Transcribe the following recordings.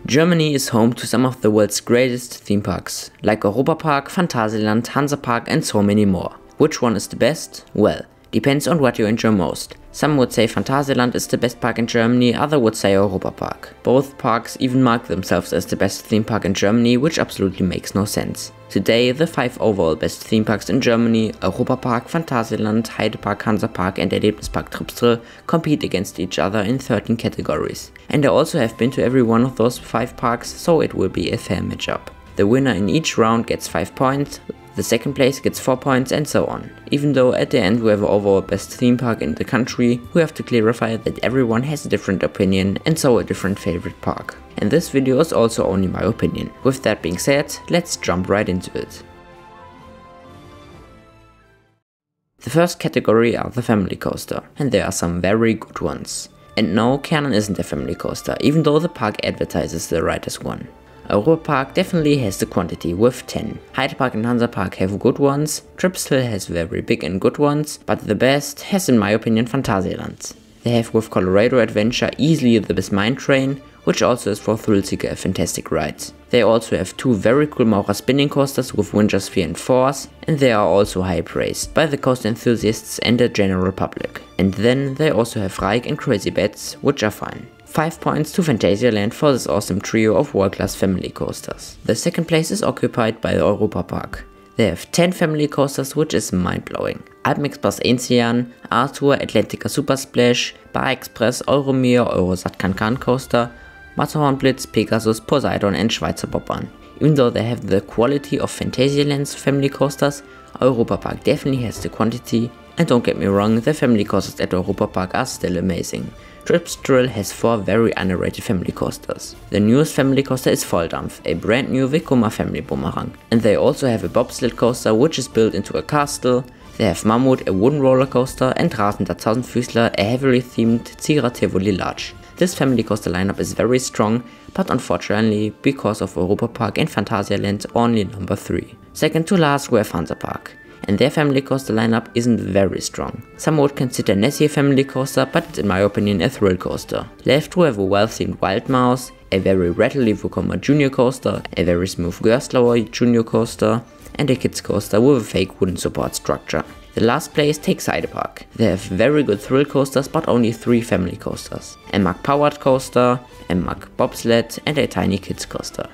Germany is home to some of the world's greatest theme parks, like Europa-Park, Phantasialand, HANSA-PARK and so many more. Which one is the best? Well, depends on what you enjoy most. Some would say Phantasialand is the best park in Germany, others would say Europa-Park. Both parks even mark themselves as the best theme park in Germany, which absolutely makes no sense. Today, the 5 overall best theme parks in Germany, Europa-Park, Phantasialand, HeidePark, HANSA-PARK and Erlebnispark Tripsdrill, compete against each other in 13 categories. And I also have been to every one of those 5 parks, so it will be a fair matchup. The winner in each round gets 5 points, the second place gets 4 points and so on. Even though at the end we have overall best theme park in the country, we have to clarify that everyone has a different opinion and so a different favorite park. And this video is also only my opinion. With that being said, let's jump right into it. The first category are the family coaster, and there are some very good ones. And no, Kärnan isn't a family coaster, even though the park advertises the right as one. Europa-Park definitely has the quantity with 10. HeidePark and HANSA-PARK have good ones, Tripsdrill has very big and good ones, but the best has in my opinion Phantasialand. They have with Colorado Adventure easily the best mine train, which also is for thrill seeker a fantastic ride. They also have 2 very cool Maurer spinning coasters with Winter Sphere and Force, and they are also high praised by the coaster enthusiasts and the general public. And then they also have Reich and Crazy Bats, which are fine. 5 points to Phantasialand for this awesome trio of world-class family coasters. The second place is occupied by the Europa-Park. They have 10 family coasters, which is mind-blowing. Alpenexpress Enzian, Arthur, Atlantica Super Splash, Bar Express, Euromir, Eurosat Can Coaster, Matterhorn Blitz, Pegasus, Poseidon and Schweizer Bobbahn. Even though they have the quality of Phantasialand's family coasters, Europa-Park definitely has the quantity, and don't get me wrong, the family coasters at Europa-Park are still amazing. Tripsdrill has 4 very underrated family coasters. The newest family coaster is Volldampf, a brand new Vekoma family boomerang. And they also have a bobsled coaster which is built into a castle. They have Mammut, a wooden roller coaster, and Rasender Tausendfüßler, a heavily themed Zierer Tivoli Large. This family coaster lineup is very strong, but unfortunately, because of Europa-Park and Phantasialand, only number 3. Second to last we have HANSA-PARK. And their family coaster lineup isn't very strong. Some would consider Nessie a family coaster, but it's in my opinion a thrill coaster. Left we have a well-themed Wild Mouse, a very rattly Vekoma Junior coaster, a very smooth Gerstlauer Junior coaster, and a kids coaster with a fake wooden support structure. The last place takes HeidePark. They have very good thrill coasters, but only 3 family coasters. A Mag powered coaster, a Mag bobsled and a tiny kids coaster.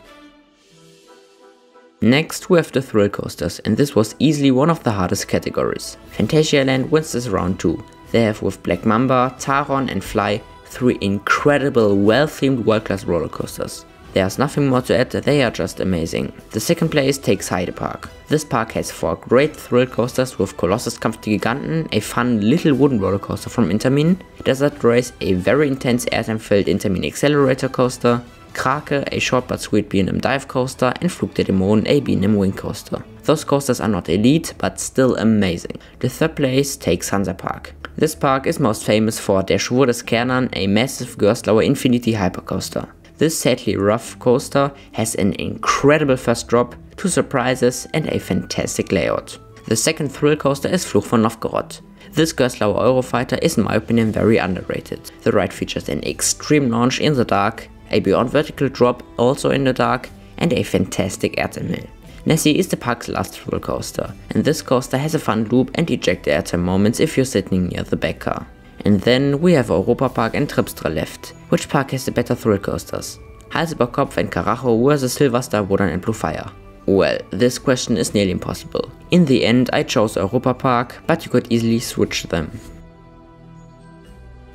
Next we have the thrill coasters, and this was easily one of the hardest categories. Phantasialand wins this round too. They have with Black Mamba, Taron and Fly 3 incredible well-themed world-class roller coasters. There's nothing more to add, they are just amazing. The second place takes HeidePark. This park has 4 great thrill coasters with Colossos Kampf Giganten, a fun little wooden roller coaster from Intermin, Desert Race, a very intense airtime-filled Intermin accelerator coaster, Krake, a short but sweet B&M dive coaster, and Flug der Dämonen, a B&M wing coaster. Those coasters are not elite, but still amazing. The third place takes HANSA-PARK. This park is most famous for Der Schwur des Kärnan, a massive Gerstlauer Infinity hypercoaster. This sadly rough coaster has an incredible first drop, 2 surprises and a fantastic layout. The second thrill coaster is Fluch von Novgorod. This Gerstlauer Eurofighter is in my opinion very underrated. The ride features an extreme launch in the dark, a beyond vertical drop also in the dark, and a fantastic airtime hill. Nessie is the park's last thrill coaster, and this coaster has a fun loop and eject airtime moments if you're sitting near the back car. And then we have Europa-Park and Tripsdrill left. Which park has the better thrill coasters? Halsebergkopf and Karacho vs Silverstar, Wodan and Blue Fire. Well, this question is nearly impossible. In the end I chose Europa-Park, but you could easily switch them.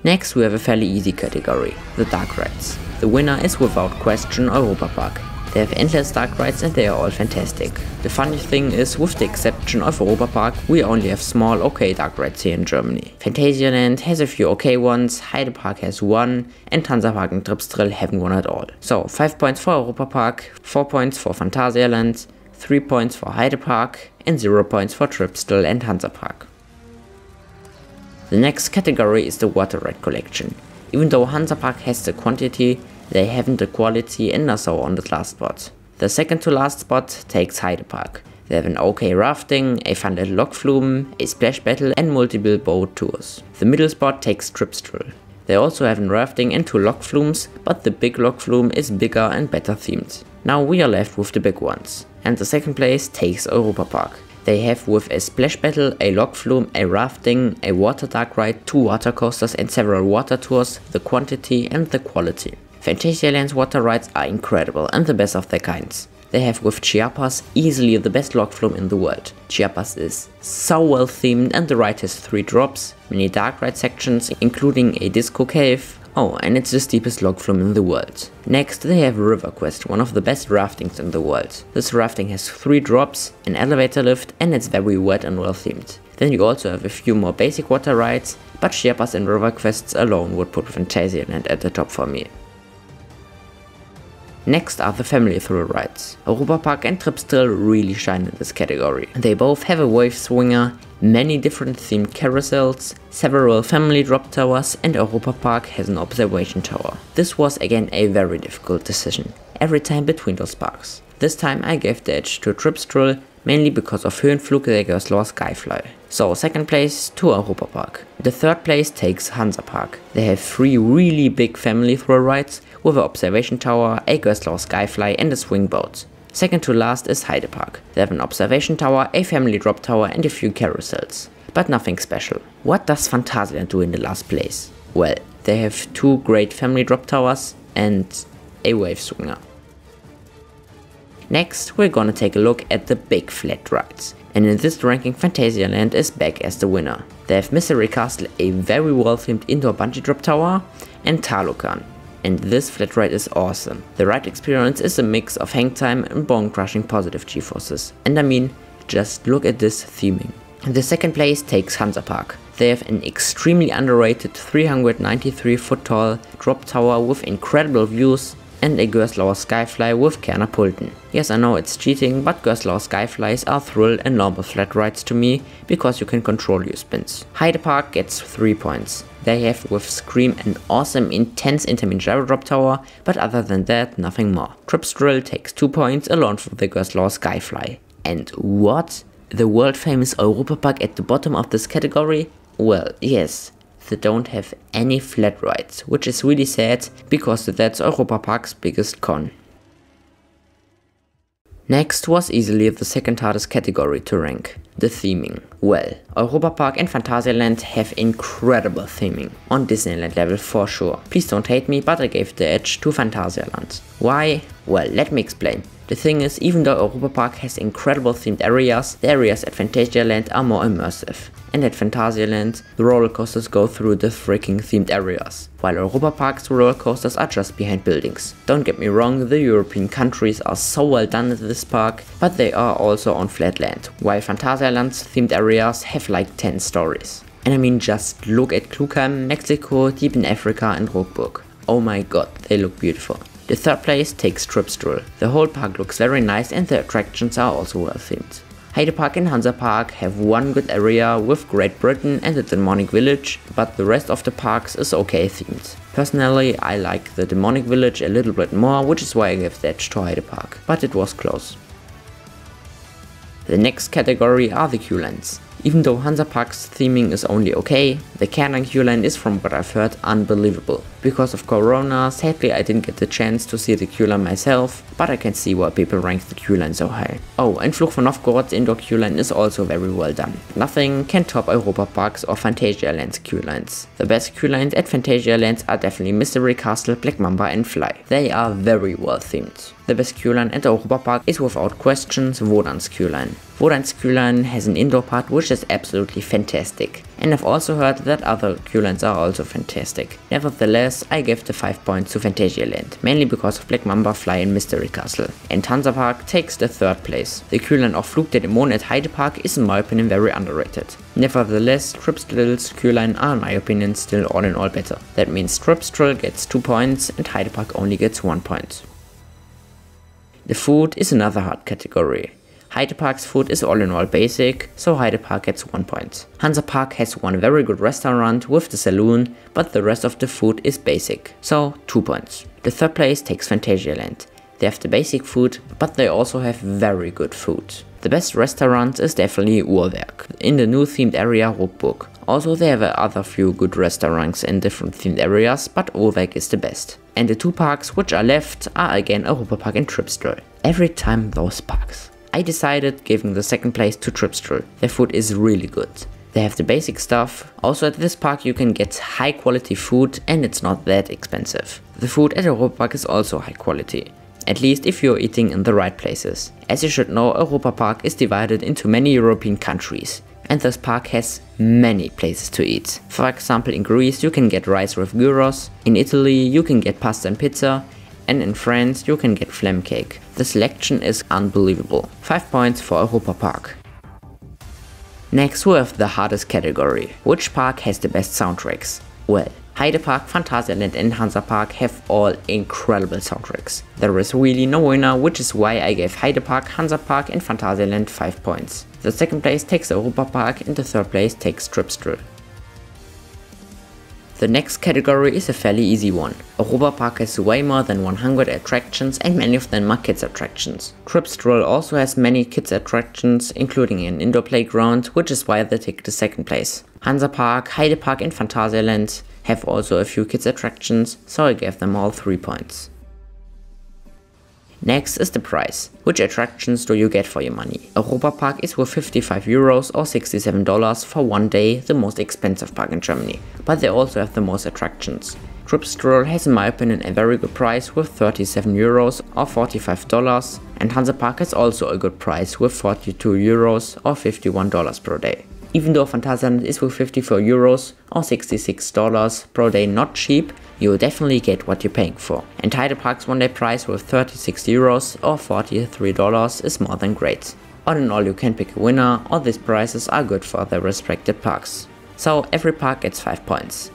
Next we have a fairly easy category, the dark rides. The winner is without question Europa-Park. They have endless dark rides and they are all fantastic. The funny thing is, with the exception of Europa-Park, we only have small okay dark rides here in Germany. Phantasialand has a few okay ones, HeidePark has 1, and HANSA-PARK and Tripsdrill haven't one at all. So 5 points for Europa-Park, 4 points for Phantasialand, 3 points for HeidePark, and 0 points for Tripsdrill and HANSA-PARK. The next category is the water ride collection. Even though HANSA-PARK has the quantity, they haven't the quality and are so on the last spot. The second to last spot takes HeidePark. They have an okay rafting, a fun little Lokflumen, a splash battle and multiple boat tours. The middle spot takes Tripsdrill. They also have rafting and 2 log flumes, but the big log flume is bigger and better themed. Now we are left with the big ones. And the second place takes Europa-Park. They have with a splash battle, a log flume, a rafting, a water dark ride, 2 water coasters and several water tours, the quantity and the quality. Phantasialand's water rides are incredible and the best of their kinds. They have with Chiapas easily the best log flume in the world. Chiapas is so well themed and the ride has 3 drops, many dark ride sections including a disco cave. Oh, and it's the steepest log flume in the world. Next they have River Quest, one of the best raftings in the world. This rafting has 3 drops, an elevator lift and it's very wet and well themed. Then you also have a few more basic water rides, but Chiapas and River Quests alone would put Phantasialand at the top for me. Next are the family thrill rides. Europa-Park and Tripsdrill really shine in this category. They both have a wave swinger, many different themed carousels, several family drop towers and Europa-Park has an observation tower. This was again a very difficult decision, every time between those parks. This time I gave the edge to Tripsdrill, mainly because of Höhenflug, the Skyfly. So second place to Europa-Park. The third place takes HANSA-PARK. They have 3 really big family thrill rides with an observation tower, a Skyfly and a swing boat. Second to last is HeidePark. They have an observation tower, a family drop tower and a few carousels. But nothing special. What does Phantasialand do in the last place? Well, they have 2 great family drop towers and a wave swinger. Next, we're gonna take a look at the big flat rides. And in this ranking Phantasialand is back as the winner. They have Mystery Castle, a very well themed indoor bungee drop tower, and Talocan. And this flat ride is awesome. The ride experience is a mix of hang time and bone crushing positive G-forces. And I mean, just look at this theming. The second place takes HANSA-PARK. They have an extremely underrated 393 foot tall drop tower with incredible views and a Skyfly with Kärnan. Yes, I know it's cheating, but Skyflies are thrill and normal flat rides to me because you can control your spins. HeidePark gets 3 points. They have with Scream an awesome intense intermediate drop tower, but other than that nothing more. Tripsdrill takes 2 points alone from the Skyfly. And what? The world famous Europa-Park at the bottom of this category? Well, yes. They don't have any flat rides, which is really sad because that's Europa-Park's biggest con. Next was easily the second hardest category to rank, the theming. Well, Europa-Park and Phantasialand have incredible theming, on Disneyland level for sure. Please don't hate me, but I gave the edge to Phantasialand. Why? Well, let me explain. The thing is, even though Europa-Park has incredible themed areas, the areas at Phantasialand are more immersive. And at Phantasialand, the roller coasters go through the freaking themed areas, while Europa-Park's roller coasters are just behind buildings. Don't get me wrong, the European countries are so well done at this park, but they are also on flat land, while Phantasialand's themed areas have like 10 stories. And I mean, just look at Klugheim, Mexico, Deep in Africa and Rockburg. Oh my god, they look beautiful. The third place takes Tripsdrill. The whole park looks very nice and the attractions are also well themed. HeidePark and HANSA-PARK have one good area with Great Britain and the Demonic Village, but the rest of the parks is okay themed. Personally, I like the Demonic Village a little bit more, which is why I gave the edge to HeidePark, but it was close. The next category are the Queuelines. Even though HANSA-PARK's theming is only okay, the Kärnan Queueline is, from what I've heard, unbelievable. Because of Corona, sadly I didn't get the chance to see the Queueline myself, but I can see why people rank the Queueline so high. Oh, and Fluch von Novgorod's indoor Queueline is also very well done. Nothing can top Europa-Park's or Phantasialand's Queuelines. The best Queuelines at Phantasialand are definitely Mystery Castle, Black Mamba and Fly. They are very well themed. The best Queueline at Europa-Park is without questions Wodan's Queueline. Wodan's Queueline has an indoor part which is absolutely fantastic. And I've also heard that other Queuelines are also fantastic. Nevertheless, I gave the 5 points to Phantasialand, mainly because of Black Mamba, Fly and Mystery Castle. And HANSA-PARK takes the third place. The Queueline of Flug der Dämonen at HeidePark is in my opinion very underrated. Nevertheless, Tripsdrill's Queueline are in my opinion still all in all better. That means Tripsdrill gets 2 points and HeidePark only gets 1 point. The food is another hard category. HeidePark's food is all in all basic, so HeidePark gets 1 point. HANSA-PARK has one very good restaurant with the saloon, but the rest of the food is basic, so 2 points. The third place takes Phantasialand. They have the basic food, but they also have very good food. The best restaurant is definitely Uhrwerk, in the new themed area Rockburg. Also they have other few good restaurants in different themed areas, but Overweg is the best. And the two parks which are left are again Europa-Park and Tripsdrill. Every time those parks. I decided giving the second place to Tripsdrill. Their food is really good. They have the basic stuff. Also at this park you can get high quality food and it's not that expensive. The food at Europa-Park is also high quality. At least if you're eating in the right places. As you should know, Europa-Park is divided into many European countries. And this park has many places to eat. For example, in Greece you can get rice with gyros, in Italy you can get pasta and pizza, and in France you can get flam cake. The selection is unbelievable. 5 points for Europa-Park. Next we have the hardest category. Which park has the best soundtracks? Well, HeidePark, Phantasialand and HANSA-PARK have all incredible soundtracks. There is really no winner, which is why I gave HeidePark, HANSA-PARK and Phantasialand 5 points. The second place takes Europa-Park and the third place takes Tripsdrill. The next category is a fairly easy one. Europa-Park has way more than 100 attractions and many of them are kids attractions. Tripsdrill also has many kids attractions, including an indoor playground, which is why they take the second place. HANSA-PARK, HeidePark and Phantasialand have also a few kids attractions, so I gave them all 3 points. Next is the price. Which attractions do you get for your money? Europa-Park is worth 55 euros or $67 for one day, the most expensive park in Germany, but they also have the most attractions. Tripsdrill has in my opinion a very good price with 37 euros or $45, and HANSA-PARK has also a good price with 42 euros or $51 per day. Even though Phantasialand is with 54 euros or $66 per day not cheap, you'll definitely get what you're paying for. And HeidePark's one day price with 36 euros or $43 is more than great. All in all you can pick a winner, all these prices are good for their respective parks. So every park gets 5 points.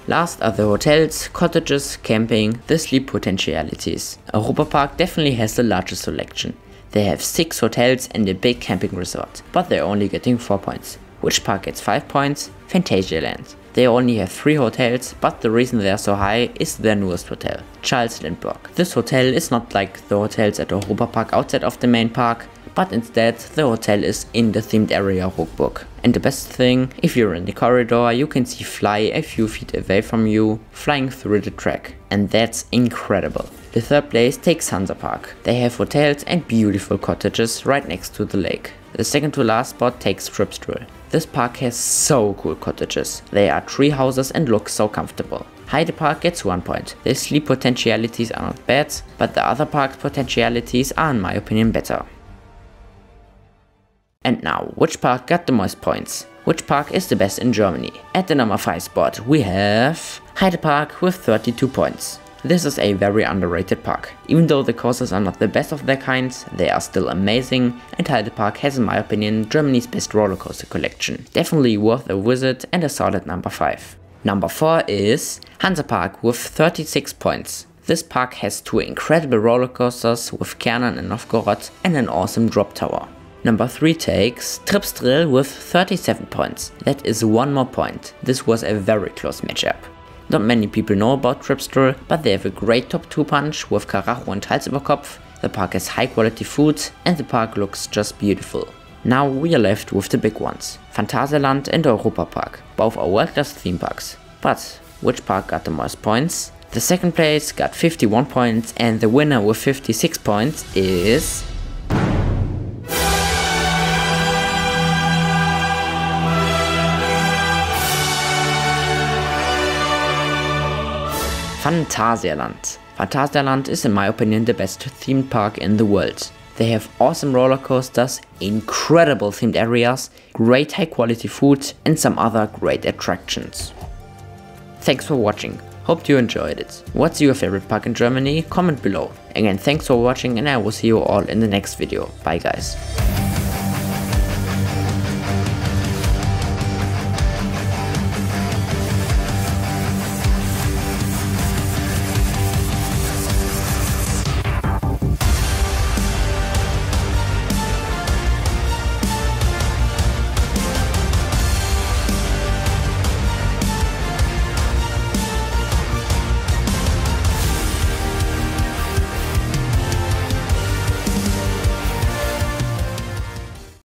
Last are the hotels, cottages, camping, the sleep potentialities. Europa-Park definitely has the largest selection. They have 6 hotels and a big camping resort, but they're only getting 4 points. Which park gets 5 points? Phantasialand. They only have 3 hotels, but the reason they are so high is their newest hotel, Charles Lindbergh. This hotel is not like the hotels at Europa-Park outside of the main park, but instead the hotel is in the themed area Ruckburg. And the best thing, if you're in the corridor you can see Fly a few feet away from you, flying through the track. And that's incredible. The third place takes HANSA-PARK. They have hotels and beautiful cottages right next to the lake. The second to last spot takes Tripsdrill. This park has so cool cottages. They are tree houses and look so comfortable. HeidePark gets 1 point. The sleep potentialities are not bad, but the other park's potentialities are in my opinion better. And now, which park got the most points? Which park is the best in Germany? At the number 5 spot we have HeidePark with 32 points. This is a very underrated park. Even though the courses are not the best of their kinds, they are still amazing, and HeidePark has in my opinion Germany's best roller coaster collection. Definitely worth a visit and a solid number 5. Number 4 is HANSA-PARK with 36 points. This park has 2 incredible roller coasters with Kärnan and Novgorod and an awesome drop tower. Number 3 takes Tripsdrill with 37 points. That is 1 more point. This was a very close matchup. Not many people know about Tripsdrill, but they have a great top 2 punch with Karacho and Hals über Kopf. The park has high quality food and the park looks just beautiful. Now we are left with the big ones, Phantasialand and Europa-Park. Both are world-class theme parks. But which park got the most points? The second place got 51 points and the winner with 56 points is Phantasialand. Phantasialand is in my opinion the best themed park in the world. They have awesome roller coasters, incredible themed areas, great high quality food and some other great attractions. Thanks for watching, hope you enjoyed it. What's your favorite park in Germany? Comment below. Again, thanks for watching and I will see you all in the next video. Bye guys.